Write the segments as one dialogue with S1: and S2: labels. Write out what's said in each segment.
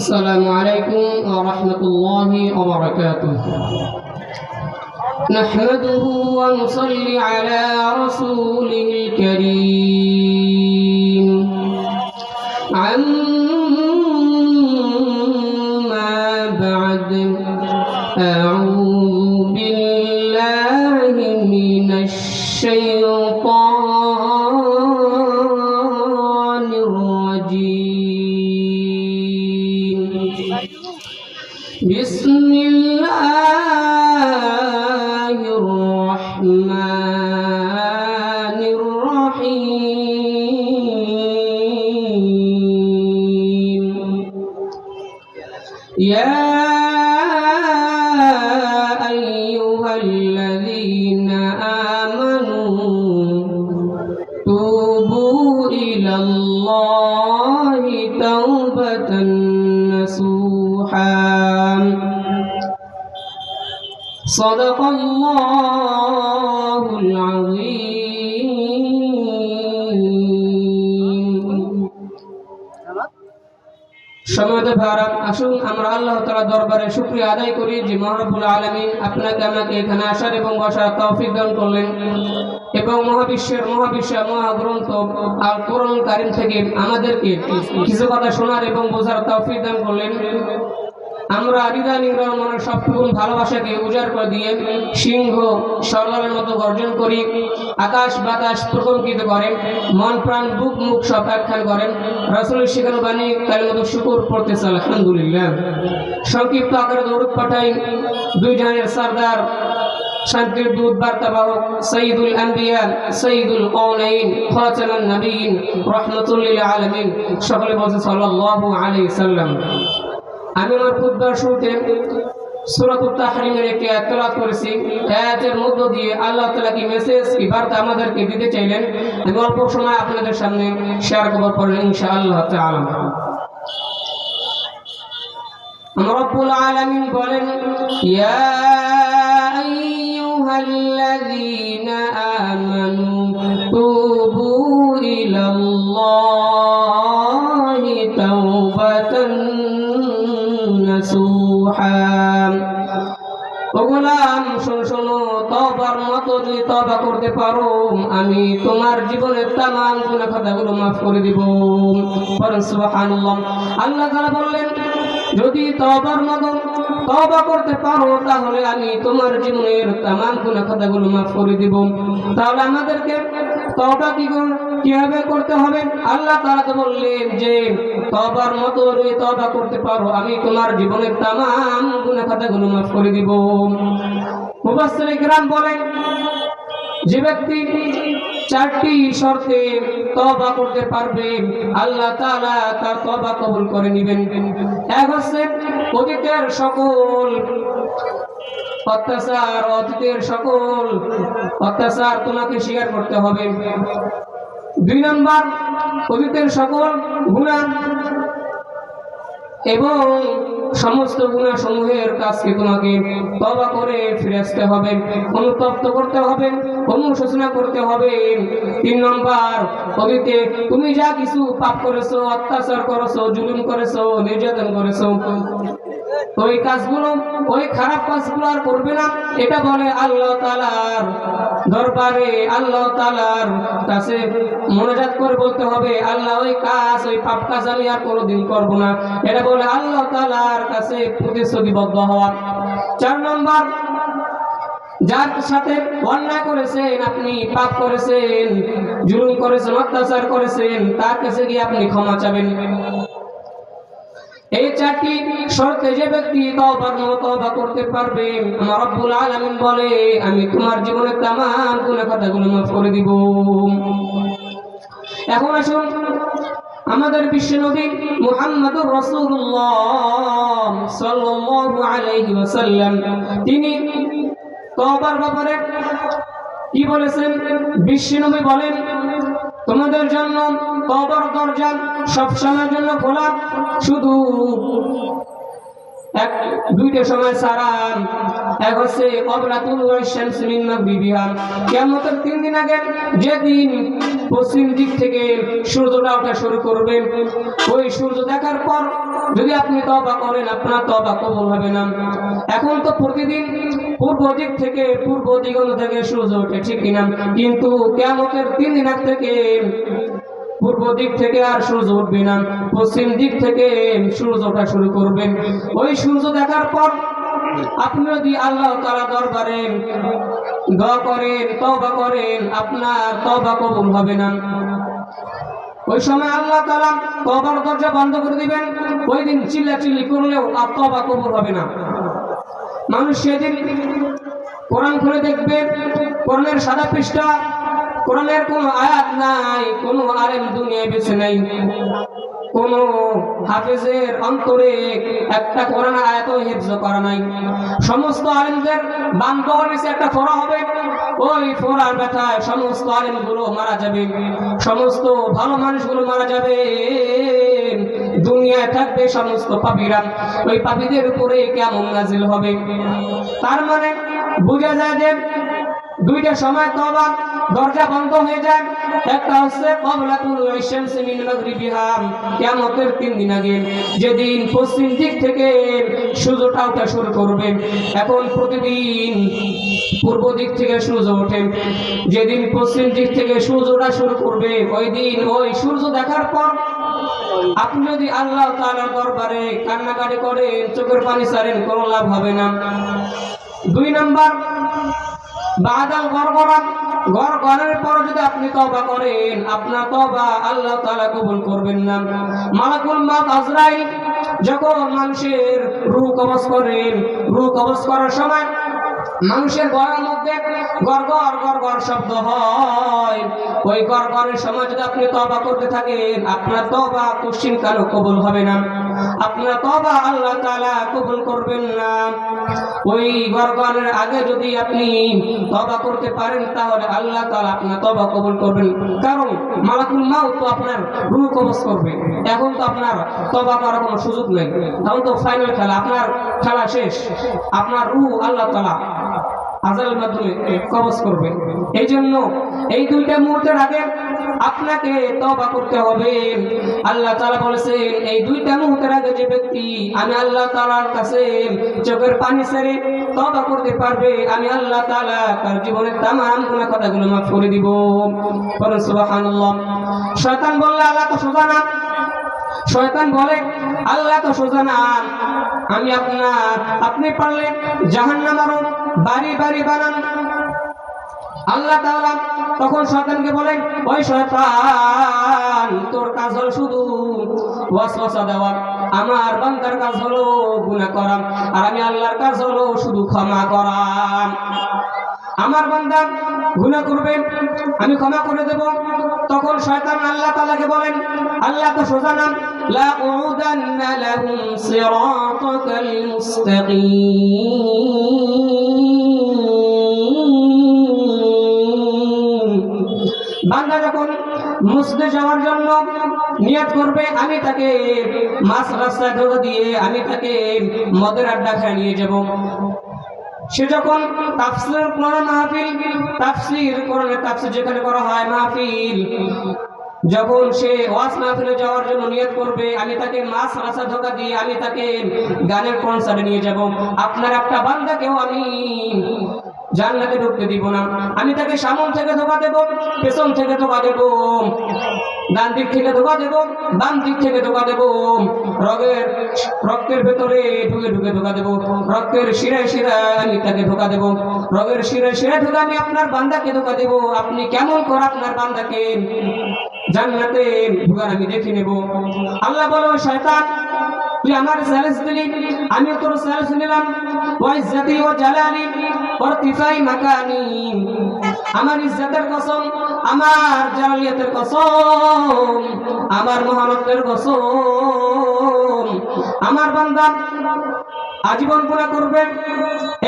S1: السلام عليكم ورحمة الله وبركاته. نحمده ونصلي على رسوله الكريم. أما بعد، أعوذ بالله من الشيطان الرجيم. بسم الله الرحمن الرحيم. يا أيها الذين آمنوا توبوا إلى الله توبة نصوحا. صدق الله العظيم. সম্মানিত ভাইরা, আসুন আমরা আল্লাহ তাআলার দরবারে শুকরিয়া আদায় করি যে মহান রব্বুল আলামিন আপনাকে আমাকে এখানে আসার এবং বসার তৌফিক দান করলেন এবং মহাগ্রন্থ আল কোরআনুল কারীম থেকে আমাদেরকে কিছু কথা শোনার এবং বোঝার তৌফিক দান করলেন। আমরা হৃদয় নিংড়ানো মনের সবটুকু ভালোবাসাকে উজাড় করে দিয়ে সিংহ সরলারের মতো গর্জন করি, আকাশ বাতাস প্রকম্পিত করেন, মন প্রাণ বুক মুখ সব একখান করেন। রাসূলের শেখানো বাণী কালিমাতুশ শুকর পড়তেছে আলহামদুলিল্লাহ। সংক্ষিপ্ত আকারে দরুদ পাঠাই দুই জাহানের সরদার, শান্তির দূত বার্তাবাহক, সাইয়্যিদুল আম্বিয়া, সাইয়্যিদুল কাওনাইন, খাতামুন নবিয়্যিন, রাহমাতুল লিল আলামিন। সকলে বলেন সাল্লাল্লাহু আলাইহি সাল্লাম। আমি আমার খুতবার শুরুতে সূরাতুত তাহরিমের একটি আয়াত তেলাওয়াত করেছি। আয়াতের মধ্য দিয়ে আল্লাহ তাআলা কি মেসেজ, কি বার্তা আমাদেরকে দিতে চাইলেন, আমি অল্প সময় আপনাদের সামনে শেয়ার করব পড়লেন ইনশাআল্লাহ তাআলা। রব্বুল আলামিন বলেন, ইয়া আইয়ুহাল্লাযীনা আমানু তুবু ইলাল্লাহি তাওবাতান নাসুহা। ও গোলাম, শোনো, তওবার মতো যদি তওবা করতে পারো, আমি তোমার জীবনের তামাম গুনাহ খাতাগুলো মাফ করে দিব। পড়েন সুবহানাল্লাহ। আল্লাহ তাআলা বললেন, যদি তওবার মতো তওবা করতে পারো তাহলে আমি তোমার জীবনের তামাম গুনাহ খাতাগুলো মাফ করে দিব। তাহলে আমাদেরকে তওবা কিভাবে করতে হবে? আল্লাহ তাআলা তো বললেন যে তওবার মতো যদি তওবা করতে পারো আমি তোমার জীবনের তামাম গুনাহ খাতাগুলো মাফ করে দিব। মুফাসসিরিন কিরাম বলেন, যে ব্যক্তি চারটি শর্তে তওবা করতে পারবে আল্লাহ তাআলা তার তওবা কবুল করে নেবেন। এক হচ্ছে অতীতের সকল অত্যাচার তোমাকে স্বীকার করতে হবে। 2 নম্বর, অতীতের সকল গুনাহ এবং সমস্ত গুনাহ সমূহের কাজকে তোমাকে তওবা করে ফিরে আসতে হবে, অনুতপ্ত করতে হবে, অনুশোচনা করতে হবে। 3 নম্বর, অতীতে তুমি যা কিছু পাপ করেছো, অত্যাচার করেছো, জুলুম করেছো, নির্যাতন করেছো, ওই কাজগুলো, ওই খারাপ কাজগুলো আর করবে না। এটা বলে আল্লাহ তাআলার দরবারে, আল্লাহ তাআলার কাছে মোনাজাত করে বলতে হবে, আল্লাহ ওই কাজ, ওই পাপ কাজ আমি আর কোনোদিন করব না। এটা বলে আল্লাহ তাআলার কাছে প্রতিশ্রুতিবদ্ধ হওয়া। 4 নম্বর, যার সাথে অন্যায় করেছেন, আপনি পাপ করেছেন, জুলুম করেছেন, অত্যাচার করেছেন, তার কাছে গিয়ে আপনি ক্ষমা চাবেন। এই 4টি শর্তে যে ব্যক্তি তওবা করতে পারবে, আমার রব্বুল আলামিন বলে আমি তোমার জীবনের তামাম গুনাহ খাতাগুলো মাফ করে দিব। এখন আসুন আমাদের বিশ্বনবী মুহাম্মদুর রাসূলুল্লাহ সাল্লাল্লাহু আলাইহি ওয়াসাল্লাম তিনি তওবার ব্যাপারে কি বলেছেন? বিশ্বনবী বলেন, তোমাদের জন্য তওবার দরজা সব সময়ের জন্য খোলা, শুধু দুইটা সময় ছাড়া, এক হচ্ছে ক্বাবলা তুলুই শামস মিন মাগরিবিহা, কিয়ামতের 3 দিন আগে যেদিন পশ্চিম দিক থেকে সূর্যটা ওঠা শুরু করবে, ওই সূর্য দেখার পর যদি আপনি তওবা করেন আপনার তওবা কবুল হবে না। এখন তো প্রতিদিন পূর্ব দিক থেকে পূর্ব দিগন্ত থেকে সূর্য ওঠে, ঠিক কিনা? কিন্তু কিয়ামতের 3 দিন আগ থেকে পূর্ব দিক থেকে আর সূর্য উঠবে না, পশ্চিম দিক থেকে সূর্য ওঠা শুরু করবে। ওই সূর্য দেখার পর আপনি যদি আল্লাহ তাআলা দরবারে দোয়া করেন, তওবা করেন, আপনার তওবা কবুল হবে না। ওই সময় আল্লাহ তাআলা তওবার দরজা বন্ধ করে দিবেন। ওই দিন চিল্লাচিল্লি করলেও আর তওবা কবুল হবে না। মানুষ সেদিন কোরআন খুলে দেখবে, কোরআনের সাদা পৃষ্ঠা, কোরআনের কোনো আয়াত নাই, কোনো আলেম দুনিয়ায় বেঁচে নাই, কোনো হাফেজের অন্তরে একটা কোরআন আয়াতও হিফজ করা নাই। সমস্ত আলেমদের বাম পাওয়ার নিচে একটা ফোড়া হবে, ওই ফোড়ার ব্যথায় সমস্ত আলেমগুলো মারা যাবে, সমস্ত ভালো মানুষগুলো মারা যাবে। দুনিয়ায় থাকবে সমস্ত পাপীরা, ওই পাপীদের উপরে কেমন নাজিল হবে। তার মানে বোঝা যায় যে দুইটা সময় তওবা দরজা বন্ধ হয়ে যায়। একটা হচ্ছে ক্বাবলা তুলুই শামস মিন মাগরিবিহা, কিয়ামতের 3 দিন আগে যেদিন পশ্চিম দিক থেকে সূর্যটা ওঠা শুরু করবে। এখন প্রতিদিন পূর্ব দিক থেকে সূর্য ওঠে, যেদিন পশ্চিম দিক থেকে সূর্যটা শুরু করবে ওই দিন ওই সূর্য দেখার পর আপনি যদি আল্লাহ তাআলার দরবারে কান্নাকাটি করেন, চোখের পানি ছাড়েন, কোনো লাভ হবে না। 2 নাম্বার, বাদাল গরগরের পর যদি আপনি তওবা করেন, আপনার তওবা আল্লাহ তাআলা কবুল করবেন না। মালাকুল মউত আজরাইল যখন মানুষের রূহ কবজ করেন, রূহ কবজ করার সময় মানুষের গলার মধ্যে গরগর গরগর শব্দ হয়। ওই গরগরের সময় যদি আপনি তওবা করতে থাকেন, আপনার তওবা কোশ্চিন কেন কবুল হবে না, আপনার তওবা আল্লাহ তাআলা কবুল করবেন না। ওই গরগরের আগে যদি আপনি তওবা করতে পারেন তাহলে আল্লাহ তাআলা আপনার তওবা কবুল করবেন, কারণ মালাকুল মউত তো আপনার রূহ কবজ করবে। এখন তো আপনার তওবা করার কোনো সুযোগ নেই, তখন তো ফাইনাল খেলা, আপনার খেলা শেষ, আপনার রূহ আল্লাহ তাআলা আযালের মাধ্যমে কবজ করবে। এই জন্য এই 2টা মুহূর্তের আগে আপনাকে তওবা করতে হবে। আল্লাহ তাআলা বলেছেন এই 2টা মুহূর্তের আগে যে ব্যক্তি আমি আল্লাহ তাআলার কাছে চোখের পানি ছেড়ে তওবা করতে পারবে, আমি আল্লাহ তাআলা তার জীবনের तमाम গুনাহ কথাগুলো মাফ করে দিব। বলেন সুবহানাল্লাহ। শয়তান বলল আল্লাহ তো সোজা না, শয়তান বলে আল্লাহ তো সোজা না, আমি আপনি পারলে জাহান্নামের বাড়ি বাড়ি বানান। আল্লাহ তাআলা তখন শয়তানকে বলেন, ওই শয়তান তোর কাজ হলো শুধু ওয়াসওয়াসা দেওয়া, আমার বান্দার কাজ হলো গুনাহ করা, আর আমি আল্লাহর কাজ হলো শুধু ক্ষমা করা। আমার বান্দা গুনাহ করবে, আমি ক্ষমা করে দেব। তখন শয়তান আল্লাহ তাআলাকে বলেন, আল্লাহ তো সোজা না, লা উদান্না লাহুম সিরাতাকাল মুস্তাকিম। বান্দা যখন মসজিদে যাওয়ার জন্য নিয়ত করবে, আমি তাকে মাছ রাস্তায় ঢোকা দিয়ে আমি তাকে মদের আড্ডা খায় নিয়ে যাব। সে যখন তাফসীর কোরআন মাহফিল, তাফসীর কোরআনের তাফসীর যেখানে করা হয় মাহফিল, যখন সে ওয়াজ মাহফিলে যাওয়ার জন্য নিয়ত করবে, আমি তাকে মাছ রাস্তা ধোকা দিয়ে আমি তাকে গানের কনসার্টে নিয়ে যাব। আপনার একটা বান্দাকেও আমি জান্নাতে ঢুকতে দিব না, আমি তাকে সামনে থেকে ধোকা দেব, পেছন থেকে ধোকা দেব, ডান দিক থেকে ধোকা দেব, বাম দিক থেকে ধোকা দেব, রক্তের ভেতরে ঢুকে ঢুকে ধোকা দেব, রক্তের শিরায় শিরায় আমি তাকে ধোকা দেব, রগের শিরায় শিরায় ঢুকে আমি আপনার বান্দাকে ধোকা দেব। আপনি কেমন করে আপনার বান্দাকে জান্নাতে ঢুকান আমি দেখে নেব। আল্লাহ বলো, শয়তান তুই আমার চ্যালেঞ্জ দিলি, আমি তোর চ্যালেঞ্জ নিলাম। ওয়া ইজ্জতি ওয়া জালালি ওয়া ইরতিফাই মাকানি, আমার ইজ্জতের কসম, আমার জালালিয়াতের কসম, আমার মহানত্বের কসম, আমার বান্দা আজীবন গুনাহ করবে।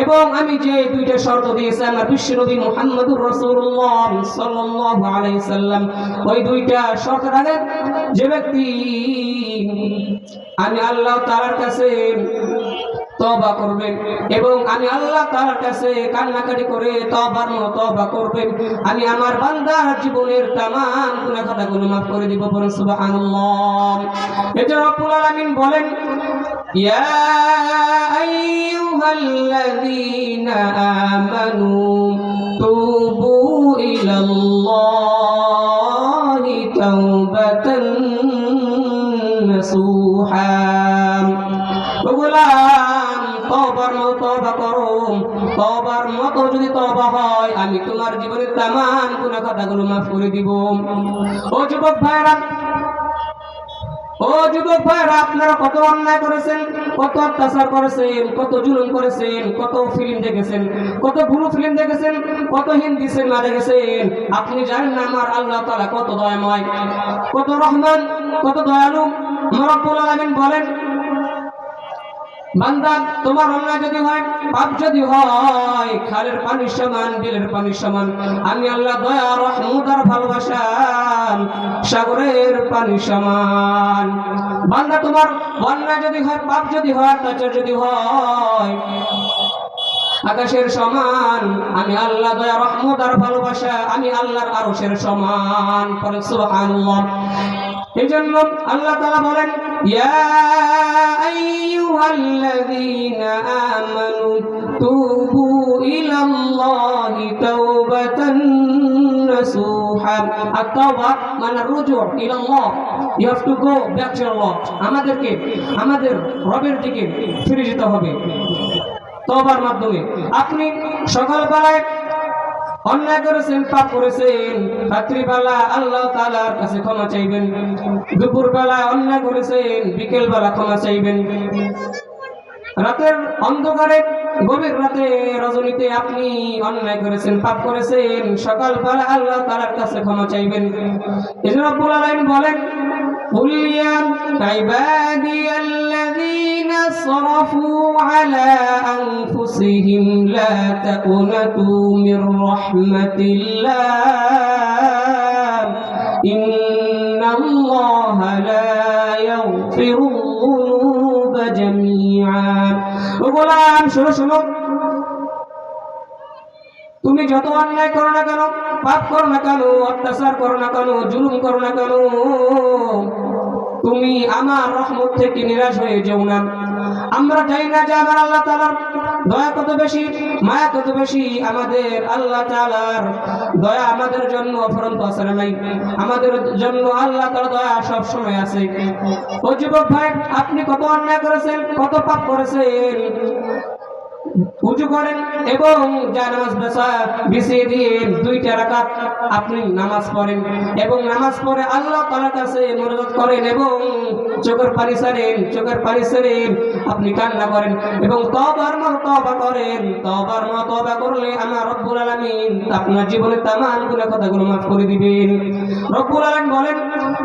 S1: এবং আমি যে 2টা শর্ত দিয়েছি আমার বিশ্বনবী মুহাম্মদুর রাসূলুল্লাহ সাল্লাল্লাহু আলাইহি সাল্লাম, ওই 2টা শর্তের আগে যে ব্যক্তি আমি আল্লাহ তাআলার কাছে তওবা করবেন এবং আমি আল্লাহ তাআলার কাছে কান্নাকাটি করে তওবার মতো তওবা করবেন, আমি আমার বান্দার জীবনের তামাম গুনাহ খাতাগুলো মাফ করে দিব। বলুন সুবহানাল্লাহ। এজন্য রব্বুল আলামিন বলেন, ইয়া আইয়ুহাল্লাযীনা আমানু তুবু ইলাল্লাহি তাওবাতান নাসুহা। গোলাম, তওবার মতো তওবা করো, তওবার মতো যদি তওবা হয় আমি তোমার জীবনের তামাম গুনাহ খাতাগুলো মাফ করে দিব। ও যুবক ভাইরা, আপনারা কত অন্যায় করেছেন, কত অত্যাচার করেছেন, কত জুলুম করেছেন, কত ফিল্ম দেখেছেন, কত ভুল ফিল্ম দেখেছেন, কত হিন্দি সিনেমা দেখেছেন। আপনি জানেন না আমার আল্লাহ তাআলা কত দয়াময়, কত রহমান, কত দয়ালু। রব্বুল আলামিন বলেন, বান্দা তোমার অন্যায় যদি হয়, পাপ যদি হয়, খালের পানির সমান, বিলের পানির সমান, আমি আল্লাহ দয়া, রহমত আর ভালোবাসা সাগরের পানির সমান। বান্দা তোমার অন্যায় যদি হয়, পাপ যদি হয়, অত্যাচার যদি হয়, আকাশের সমান, আমি আল্লাহ দয়া, রহমত আর ভালোবাসা আমি আল্লাহর আরশের সমান। পরে সুবহানাল্লাহ। এই জন্য আল্লাহ তাআলা বলেন, ইয়া আইয়ুহাল্লাযীনা আমানু তুবু ইলাল্লাহি তাওবাতান নাসুহা। আত-তাওবা মানে রুজু ইলাল্লাহ, you have to go back to Allah. আমাদেরকে আমাদের রবের দিকে ফিরে যেতে হবে তওবার মাধ্যমে। আপনি সকালবেলায় অন্যায় করেছেন, পাপ করেছেন, রাত্রিবেলা আল্লাহ তাআলার কাছে ক্ষমা চাইবেন। দুপুরবেলা অন্যায় করেছেন, বিকেলবেলা ক্ষমা চাইবেন। রাতের অন্ধকারে, গভীর রাতে, রজনীতে আপনি অন্যায় করেছেন, পাপ করেছেন, সকালবেলা আল্লাহ তাআলার কাছে ক্ষমা চাইবেন। এজন্য রব্বুল আলামিন বলেন, قل يا عبادي الذين اسرفوا على أنفسهم لا تقنطوا من رحمة الله إن الله لا يغفر الذنوب جميعا। গোলাম শোনো, তুমি যত অন্যায় করো না কেন, পাপ করো না কেন, অত্যাচার করো না কেন, জুলুম করো না কেন, তুমি আমার রহমত থেকে নিরাশ হয়ে যেও না। আমরা জানি না যে আমার আল্লাহ তাআলার দয়া কত বেশি, মায়া কত বেশি। আমাদের আল্লাহ তাআলার দয়া আমাদের জন্য অফুরন্ত আছে না নাই? আমাদের জন্য আল্লাহ তাআলার দয়া সব সময় আছে। ও যুবক ভাই, আপনি কত অন্যায় করেছেন, কত পাপ করেছেন, উজু করেন এবং জানাজ বিছিয়ে দিয়ে 2টা রাকাত আপনি নামাজ পড়েন এবং নামাজ পড়ে আল্লাহ তাআলার কাছে মোনাজাত করেন এবং চোখের পানি ছেড়ে আপনি কান্না করেন এবং তওবার মতো তওবা করেন। তওবার মতো তওবা করলে আমার রব্বুল আলামিন আপনার জীবনের তামাম গুনাহ কথাগুলো মাফ করে দিবেন। রব্বুল আলামিন বলেন,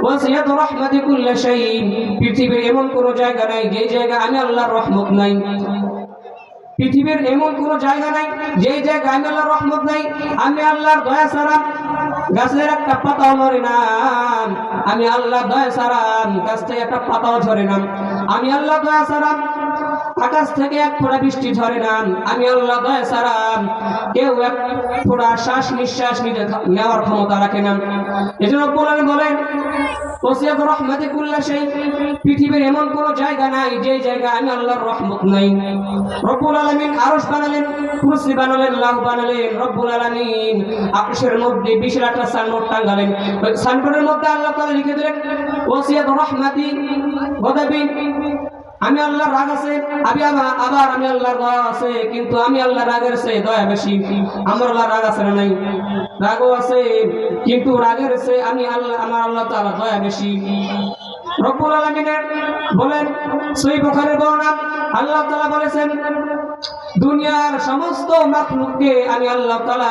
S1: ওয়াসিয়াতু রাহমাতি কুল্লি শাইইন। পৃথিবীর এমন কোন জায়গা নাই যে জায়গায় আমি আল্লাহর রহমত নাই। পৃথিবীর এমন কোন জায়গা নাই যে জায়গায় আমি আল্লাহর রহমত নাই। আমি আল্লাহর দয়া ছাড়া গাছের একটা পাতাও নড়ে না। আমি আল্লাহর দয়া ছাড়া গাছ থেকে একটা পাতাও ঝরে না। আমি আল্লাহর দয়া ছাড়া আকাশ থেকে এক ফোঁটা বৃষ্টি ঝরে না। আমি আল্লাহ দয়া ছাড়া কেউ এক ফোঁটা শ্বাস নিঃশ্বাস নেওয়ার ক্ষমতা রাখে না। এজন্য বলেন, ওয়াসিয়াতু রাহমাতি কুল্লি শাই। পৃথিবীর এমন কোন জায়গা নাই যে জায়গায় আমি আল্লাহর রহমত নাই। রব্বুল আলামিন আরশ বানালেন, কুরসি বানালেন, লাহ বানালেন। রব্বুল আলামিন আকাশের মধ্যে বিশাল একটা সাইনবোর্ড টাঙালেন। ওই সাইনবোর্ডের মধ্যে আল্লাহ তাআলা লিখে দিলেন, ওয়াসিয়াতু রাহমাতি গদাবি। আমি আল্লাহর রাগ আছে, আবার আমি আল্লাহর দয়া আছে, কিন্তু আমি আল্লাহর রাগের চেয়ে দয়া বেশি। আমার আল্লাহর রাগ আছে না নাই? রাগও আছে, কিন্তু রাগের চেয়ে আমার আল্লাহ তাআলা দয়া বেশি। রব্বুল আলামিন বলেন, সহিহ বুখারীর বর্ণনা, আল্লাহ তাআলা বলেছেন, দুনিয়ার সমস্ত মাখলুককে আমি আল্লাহ তাআলা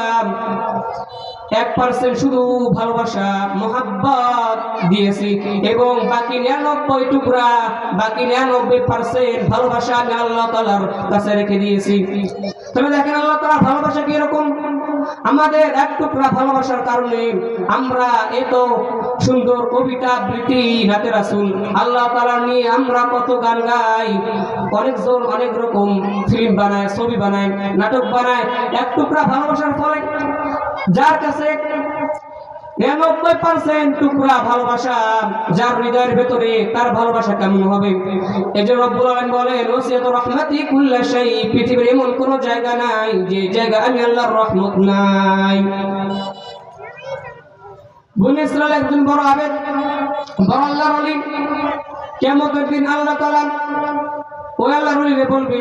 S1: 1% শুধু ভালোবাসা মোহাব্বত দিয়েছি এবং বাকি 99 টুকরা, বাকি 99% ভালোবাসা আমি আল্লাহ তাআলার কাছে রেখে দিয়েছি। তবে দেখেন আল্লাহ তাআলার ভালোবাসা কি রকম। আমাদের এক টুকরা ভালোবাসার কারণে আমরা এত সুন্দর কবিতা আবৃত্তি নাতে রাসূল আল্লাহ তাআলা নিয়ে আমরা কত গান গাই, অনেকজন অনেক রকম ফিল্ম বানায়, ছবি বানায়, নাটক বানায়, এক টুকরা ভালোবাসার ফলে যার কাছে 99% টুকরা ভালোবাসা, যার হৃদয়ের ভেতরে তার ভালোবাসা কেমন হবে? এজন্য রব্বুল আলামিন বলেন ওয়াসিয়াত রাহমাতি কুল্লা শাই, পৃথিবীর এমন কোন জায়গা নাই যে জায়গা আমি আল্লাহর রহমত নাই। বনি ইসরাইল একজন বড় আবেদ, বড় আল্লাহর ওলি, কিয়ামতের দিন আল্লাহ তাআলা ওই আল্লাহর ওলিকে বলবে